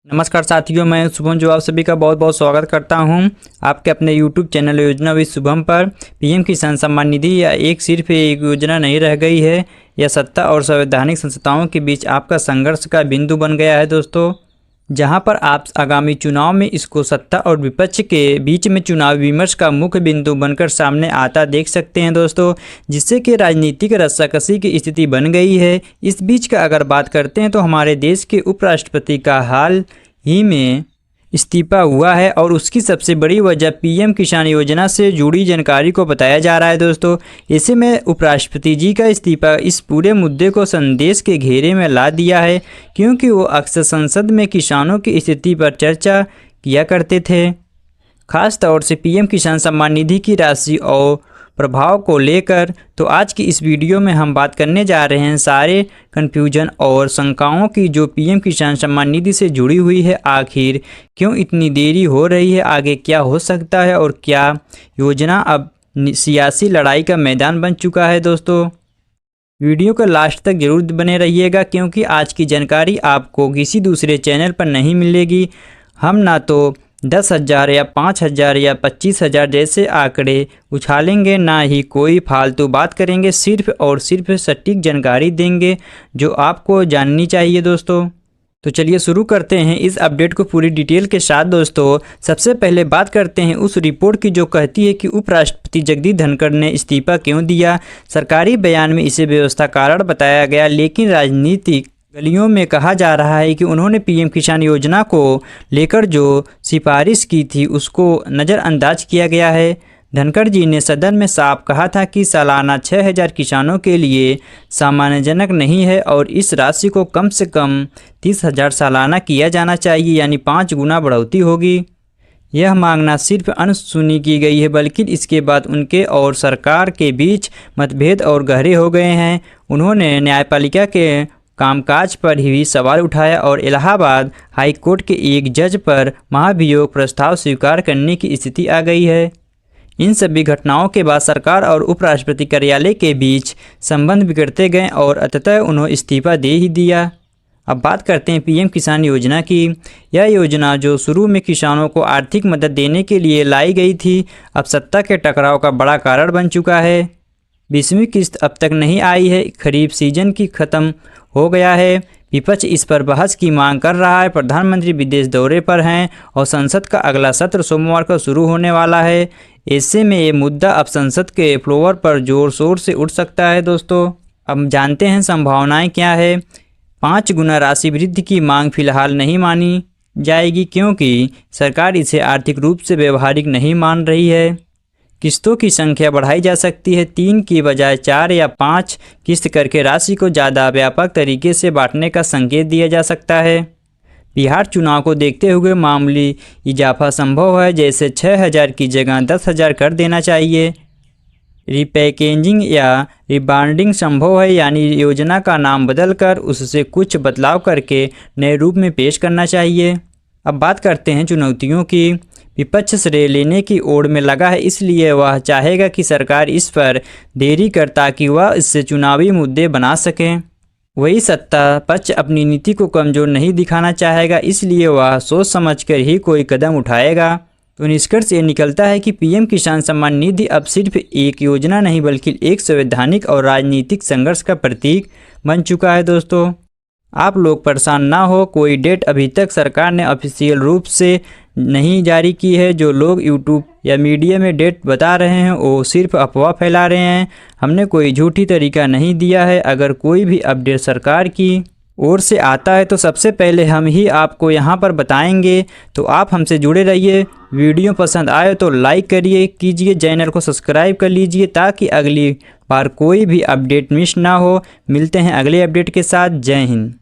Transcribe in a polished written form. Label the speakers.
Speaker 1: नमस्कार साथियों, मैं शुभम जो आप सभी का बहुत बहुत स्वागत करता हूं आपके अपने यूट्यूब चैनल योजना विद शुभम पर। पीएम किसान सम्मान निधि या सिर्फ एक योजना नहीं रह गई है, यह सत्ता और संवैधानिक संस्थाओं के बीच आपका संघर्ष का बिंदु बन गया है दोस्तों। जहां पर आप आगामी चुनाव में इसको सत्ता और विपक्ष के बीच में चुनाव विमर्श का मुख्य बिंदु बनकर सामने आता देख सकते हैं दोस्तों, जिससे कि राजनीतिक रस्साकसी की स्थिति बन गई है। इस बीच का अगर बात करते हैं तो हमारे देश के उपराष्ट्रपति का हाल ही में इस्तीफा हुआ है और उसकी सबसे बड़ी वजह पीएम किसान योजना से जुड़ी जानकारी को बताया जा रहा है दोस्तों। ऐसे में उपराष्ट्रपति जी का इस्तीफा इस पूरे मुद्दे को संदेश के घेरे में ला दिया है, क्योंकि वो अक्सर संसद में किसानों की स्थिति पर चर्चा किया करते थे। खास तौर से पीएम किसान सम्मान निधि की राशि और प्रभाव को लेकर। तो आज की इस वीडियो में हम बात करने जा रहे हैं सारे कन्फ्यूजन और शंकाओं की जो पीएम किसान सम्मान निधि से जुड़ी हुई है। आखिर क्यों इतनी देरी हो रही है, आगे क्या हो सकता है और क्या योजना अब सियासी लड़ाई का मैदान बन चुका है दोस्तों। वीडियो को लास्ट तक जरूर बने रहिएगा, क्योंकि आज की जानकारी आपको किसी दूसरे चैनल पर नहीं मिलेगी। हम ना तो 10,000 या 5,000 या 25,000 जैसे आंकड़े उछालेंगे, ना ही कोई फालतू बात करेंगे, सिर्फ और सिर्फ सटीक जानकारी देंगे जो आपको जाननी चाहिए दोस्तों। तो चलिए शुरू करते हैं इस अपडेट को पूरी डिटेल के साथ दोस्तों। सबसे पहले बात करते हैं उस रिपोर्ट की जो कहती है कि उपराष्ट्रपति जगदीप धनखड़ ने इस्तीफा क्यों दिया। सरकारी बयान में इसे व्यवस्था कारण बताया गया, लेकिन राजनीतिक गलियों में कहा जा रहा है कि उन्होंने पीएम किसान योजना को लेकर जो सिफारिश की थी उसको नज़रअंदाज किया गया है। धनखड़ जी ने सदन में साफ कहा था कि सालाना 6,000 किसानों के लिए सम्मानजनक नहीं है और इस राशि को कम से कम 30,000 सालाना किया जाना चाहिए, यानी 5 गुना बढ़ोतरी होगी। यह मांगना सिर्फ अनसुनी की गई है, बल्कि इसके बाद उनके और सरकार के बीच मतभेद और गहरे हो गए हैं। उन्होंने न्यायपालिका के कामकाज पर ही सवाल उठाया और इलाहाबाद हाई कोर्ट के एक जज पर महाभियोग प्रस्ताव स्वीकार करने की स्थिति आ गई है। इन सभी घटनाओं के बाद सरकार और उपराष्ट्रपति कार्यालय के बीच संबंध बिगड़ते गए और अंततः उन्होंने इस्तीफा दे ही दिया। अब बात करते हैं पीएम किसान योजना की। यह योजना जो शुरू में किसानों को आर्थिक मदद देने के लिए लाई गई थी, अब सत्ता के टकराव का बड़ा कारण बन चुका है। 20वीं किस्त अब तक नहीं आई है, खरीफ सीजन की खत्म हो गया है। विपक्ष इस पर बहस की मांग कर रहा है। प्रधानमंत्री विदेश दौरे पर हैं और संसद का अगला सत्र सोमवार को शुरू होने वाला है। ऐसे में ये मुद्दा अब संसद के फ्लोर पर जोर शोर से उठ सकता है दोस्तों। अब जानते हैं संभावनाएं क्या है। 5 गुना राशि वृद्धि की मांग फिलहाल नहीं मानी जाएगी, क्योंकि सरकार इसे आर्थिक रूप से व्यवहारिक नहीं मान रही है। किस्तों की संख्या बढ़ाई जा सकती है, 3 की बजाय 4 या 5 किस्त करके राशि को ज़्यादा व्यापक तरीके से बांटने का संकेत दिया जा सकता है। बिहार चुनाव को देखते हुए मामूली इजाफा संभव है, जैसे 6,000 की जगह 10,000 कर देना चाहिए। रिपैकेजिंग या रिब्रांडिंग संभव है, यानी योजना का नाम बदलकर उससे कुछ बदलाव करके नए रूप में पेश करना चाहिए। अब बात करते हैं चुनौतियों की। विपक्ष श्रेय लेने की ओर में लगा है, इसलिए वह चाहेगा कि सरकार इस पर देरी कर ताकि वह इससे चुनावी मुद्दे बना सकें। वही सत्ता पक्ष अपनी नीति को कमज़ोर नहीं दिखाना चाहेगा, इसलिए वह सोच समझकर ही कोई कदम उठाएगा। तो निष्कर्ष ये निकलता है कि पीएम किसान सम्मान निधि अब सिर्फ एक योजना नहीं, बल्कि एक संवैधानिक और राजनीतिक संघर्ष का प्रतीक बन चुका है दोस्तों। आप लोग परेशान ना हो, कोई डेट अभी तक सरकार ने ऑफिशियल रूप से नहीं जारी की है। जो लोग यूट्यूब या मीडिया में डेट बता रहे हैं वो सिर्फ अफवाह फैला रहे हैं। हमने कोई झूठी तरीका नहीं दिया है। अगर कोई भी अपडेट सरकार की ओर से आता है तो सबसे पहले हम ही आपको यहाँ पर बताएंगे। तो आप हमसे जुड़े रहिए। वीडियो पसंद आए तो लाइक करिए, कीजिए, चैनल को सब्सक्राइब कर लीजिए ताकि अगली बार कोई भी अपडेट मिस ना हो। मिलते हैं अगले अपडेट के साथ। जय हिंद।